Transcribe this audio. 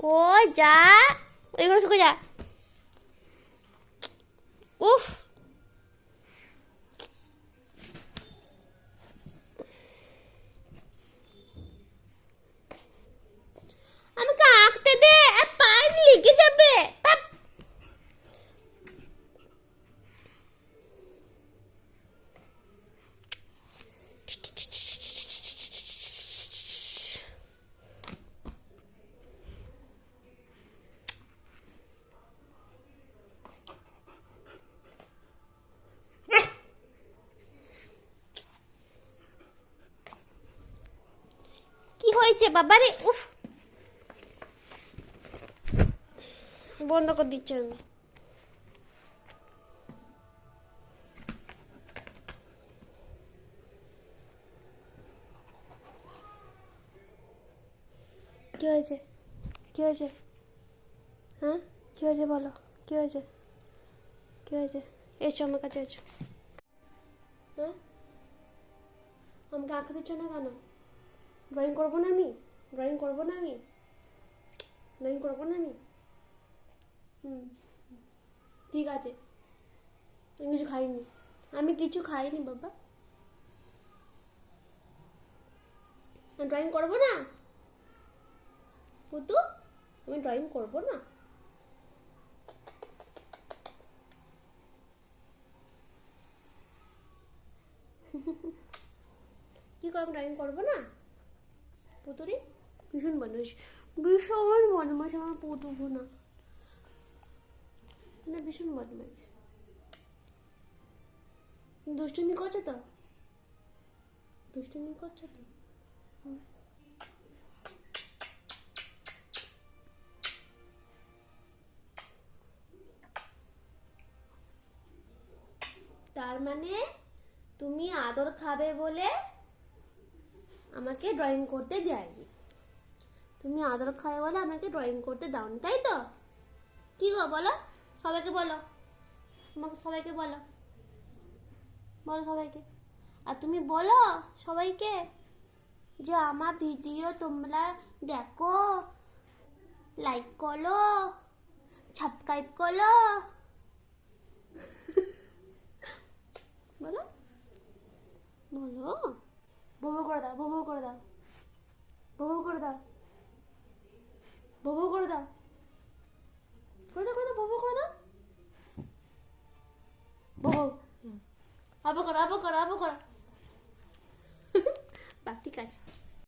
ও যা, ওইগুলো শুকে যা। উফ, আমাকে আঁকতে দে, পায়ে লেগে যাবে। কি হয়েছে বাবারে? উফ, বন্ধ করে দিচ্ছি আমি। কি হয়েছে? কি হয়েছে? হ্যাঁ, কি হয়েছে বলো? কি হয়েছে? কি হয়েছে? এসো আমার কাছে, এসো। হ্যাঁ, আমাকে আঁকতে দিচ্ছ না কেন? ড্রয়িং করবো না আমি? ড্রয়িং করবো না আমি? ড্রয়িং করবো না আমি? হুম, ঠিক আছে। আমি কিছু খাইনি, আমি কিছু খাইনি বাবা। ড্রয়িং করবো না পুতু, আমি ড্রয়িং করবো না। কি করব, ড্রয়িং করবো না পুতুরি? ভীষণ বদমাস, ভীষণ বদমাস আমার পুতু না, না ভীষণ বদমাস। দুষ্টুমি করছো তো, দুষ্টুমি করছো তো। তার মানে তুমি আদর খাবে বলে আমাকে ড্রয়িং করতে দেয়নি, তুমি আদর খাবে বলে আমাকে ড্রয়িং করতে দাওনি, তাই তো? কি গো বলো, সবাইকে বলো, আমাকে সবাইকে বলো, বলো সবাইকে। আর তুমি বলো সবাইকে যে আমার ভিডিও তোমরা দেখো, লাইক করো, সাবস্ক্রাইব করো, বলো বলো। বউ করে দাও, বউ করে দাও, বউ করে দাও, বউ করে দাও, করে দাও, করে দাও, বউ করে দাও, বউ। আবার করো, আবার করো, আবার করো। বাহ, ঠিক আছে।